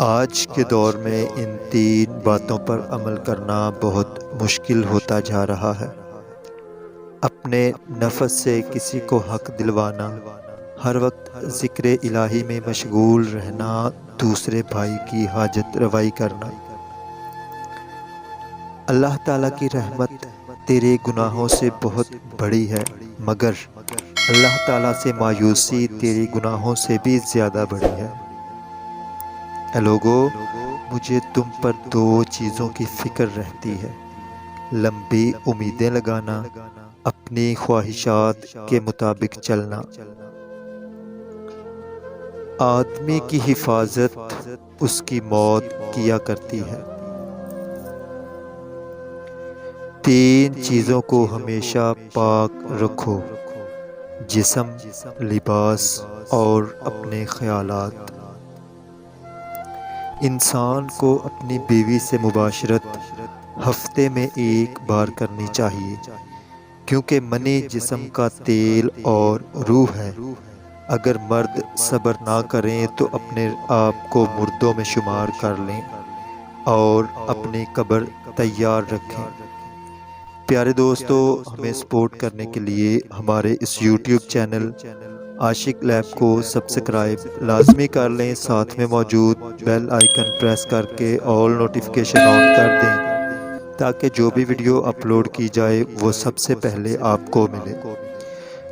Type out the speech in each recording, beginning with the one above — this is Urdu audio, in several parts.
آج کے دور میں ان تین باتوں پر عمل کرنا بہت مشکل ہوتا جا رہا ہے۔ اپنے نفس سے کسی کو حق دلوانا، ہر وقت ذکر الہی میں مشغول رہنا، دوسرے بھائی کی حاجت روائی کرنا۔ اللہ تعالیٰ کی رحمت تیرے گناہوں سے بہت بڑی ہے، مگر اللہ تعالیٰ سے مایوسی تیرے گناہوں سے بھی زیادہ بڑی ہے۔ اے لوگو، مجھے تم پر دو چیزوں کی فکر رہتی ہے: لمبی امیدیں لگانا، اپنی خواہشات کے مطابق چلنا۔ آدمی کی حفاظت اس کی موت کیا کرتی ہے۔ تین چیزوں کو ہمیشہ پاک رکھو: جسم، لباس اور اپنے خیالات۔ انسان کو اپنی بیوی سے مباشرت ہفتے میں ایک بار کرنی چاہیے، کیونکہ منی جسم کا تیل اور روح ہے۔ اگر مرد صبر نہ کریں تو اپنے آپ کو مردوں میں شمار کر لیں اور اپنی قبر تیار رکھیں۔ پیارے دوستو، ہمیں سپورٹ کرنے کے لیے ہمارے اس یوٹیوب چینل عاشق لیب کو سبسکرائب لازمی کر لیں، ساتھ میں موجود بیل آئیکن پریس کر کے آل نوٹیفیکیشن آن کر دیں تاکہ جو بھی ویڈیو اپلوڈ کی جائے وہ سب سے پہلے آپ کو ملے۔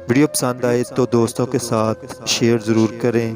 ویڈیو پسند آئے تو دوستوں کے ساتھ شیئر ضرور کریں۔